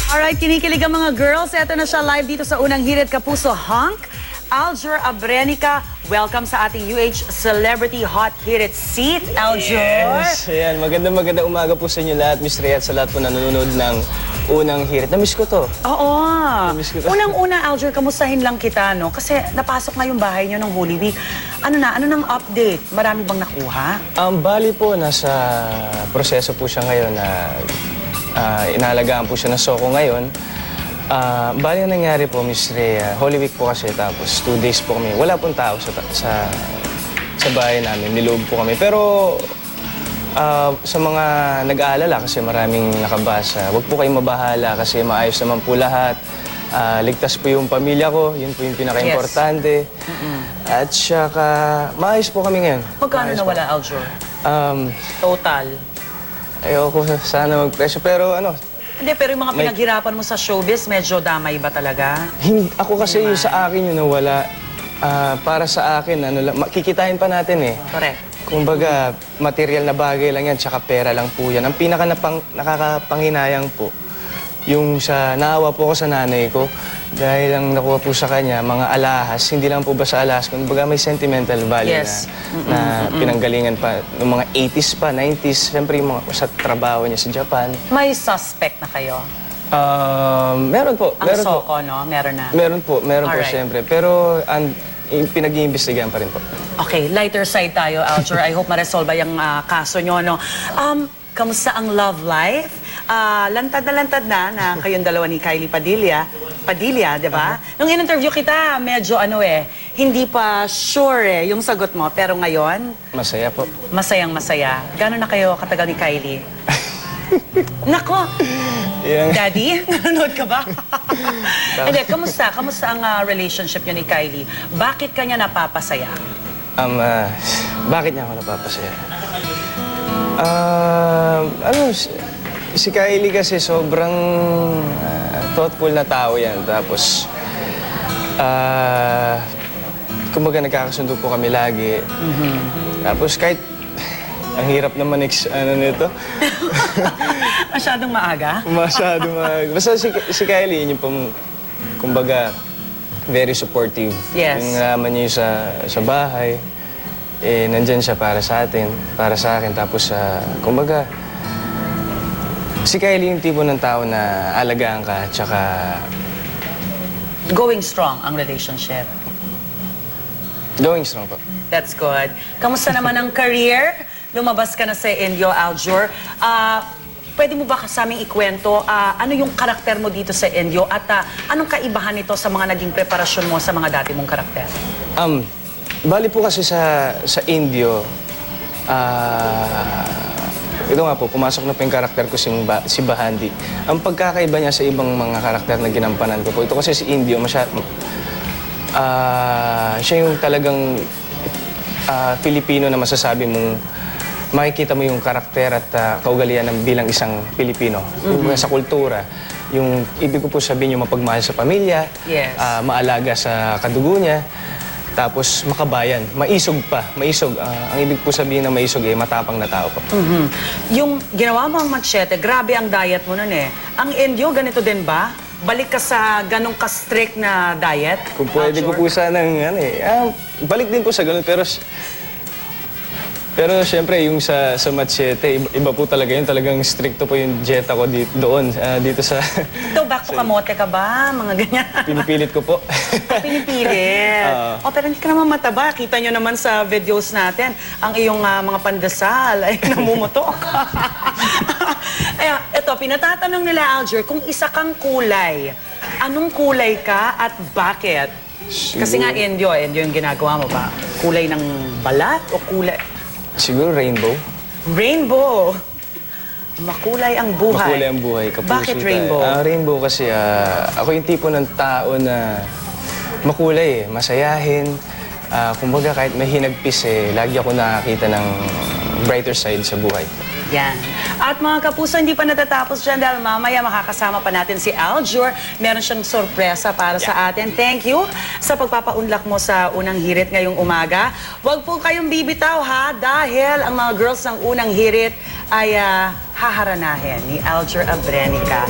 Alright, kinikilig ang mga girls. Ito na siya live dito sa Unang Hirit Kapuso Hunk. Aljur Abrenica, welcome sa ating UH Celebrity Hot Hirit Seat, Aljur. Yes, ayan. Magandang umaga po sa inyo lahat, Miss Rhea, at sa lahat po nanonood ng Unang Hirit. Namiss ko to. Oo. Namiss ko to. Unang-una, Aljur, kamustahin lang kita, no? Kasi napasok na yung bahay nyo ng Holy Week. Ano nang update? Marami bang nakuha? Bali po, nasa proseso po siya ngayon na inalagaan po siya ng Soko ngayon. Bali ang nangyari po, Miss Rhea, Holy Week po kasi, tapos 2 days po kami. Wala pong tao sa bahay namin, niloob po kami. Pero sa mga nag-aalala, kasi maraming nakabasa, huwag po kayong mabahala kasi maayos naman po lahat. Ligtas po yung pamilya ko, yun po yung pinaka-importante. At saka, maayos po kami ngayon. Magkano nawala, Aljur? Total? Ayoko sana mag-presyo, pero ano, Hindi, pero yung mga pinaghirapan mo sa showbiz, medyo damay ba talaga? ako kasi yung sa akin yung nawala. Para sa akin, ano lang, kikitain pa natin eh. Correct. Kumbaga, material na bagay lang yan, tsaka pera lang po yan. Ang nakakapanginayang po, yung naawa po ako sa nanay ko, dahil ang nakuha po sa kanya, mga alahas, hindi lang po basta alahas, kumbaga may sentimental value Yes. na pinanggalingan pa, ng mga 80s pa, 90s, siyempre yung mga sa trabaho niya sa Japan. May suspect na kayo? Meron po. Ang meron Soko, po. no? Meron na. Meron po, Alright. siyempre. Pero pinag-iimbestigahan pa rin po. Okay, lighter side tayo, Aljur. I hope ma-resolve yung kaso nyo, no? Kamusta ang love life? Lantad na kayong dalawa ni Kylie Padilla, di ba? Nung in-interview kita, medyo hindi pa sure yung sagot mo. Pero ngayon, Masaya po. masayang-masaya. Gano'n na kayo katagal ni Kylie? Nako! Yan. Daddy, nanonood ka ba? Hindi, kamusta? Kamusta ang relationship niyo ni Kylie? Bakit kanya napapasaya? Bakit niya ako napapasaya? Si Kylie kasi sobrang thoughtful na tao yan. Tapos, kumbaga nagkakasundo po kami lagi. Tapos kahit ang hirap naman nito. Masyadong maaga? Basta si Kylie, yun yung kumbaga, very supportive. Yes. Yung naman niya yung sa bahay, nandyan siya para sa atin, para sa akin. Tapos, kumbaga, si Kylie yung tipo ng tao na alagaan ka, tsaka Going strong ang relationship. going strong po. That's good. Kamusta naman ang career? Lumabas ka na sa Indio, Aljur. Pwede mo ba kasaming ikwento ano yung karakter mo dito sa Indio at anong kaibahan nito sa mga naging preparasyon mo sa mga dati mong karakter? Bali po kasi sa Indio, ito nga po, pumasok na po yung karakter ko si Bahandi. Ang pagkakaiba niya sa ibang mga karakter na ginampanan ko po, ito kasi si Indio, siya yung talagang Filipino na masasabi mong makikita mo yung karakter at kaugalian ng bilang isang Pilipino. Sa kultura, yung ibig ko po sabihin yung mapagmahal sa pamilya, Yes. Maalaga sa kadugo niya, tapos makabayan, maisog pa. Maisog. Ang ibig po sabihin ng maisog matapang na tao po. Yung ginawa mo ang machete, grabe ang diet mo nun eh. Ang Indio, ganito din ba? Balik ka sa ganong ka-strict na diet? Kung pwede ko Aljur? po sanang, balik din po sa ganun, pero siyempre, yung sa machete, iba po talaga yun. Talagang stricto po yung dieta ko dito sa... Ito, back to kamote ka ba? Mga ganyan. Pinipilit ko po. Pinipilit. Pero hindi ka naman mataba. Kita nyo naman sa videos natin, ang iyong mga pandesal ay namumutok. Ito, pinatatanong nila, Aljur, kung isa kang kulay, anong kulay ka at bakit? Kasi nga Indio yung ginagawa mo ba? Kulay ng balat o kulay? Siguro rainbow. Rainbow! Makulay ang buhay. Makulay ang buhay. Kapuso Bakit tayo. rainbow? Rainbow kasi ako yung tipo ng tao na makulay masayahin. Kumbaga kahit may hinagpis lagi ako nakakita ng brighter side sa buhay. Yan. At mga kapuso, hindi pa natatapos dyan dahil mamaya makakasama pa natin si Aljur. Meron siyang sorpresa para sa atin. Thank you sa pagpapaunlak mo sa Unang Hirit ngayong umaga. Huwag po kayong bibitaw ha, dahil ang mga girls ng Unang Hirit ay haharanahin ni Aljur Abrenica.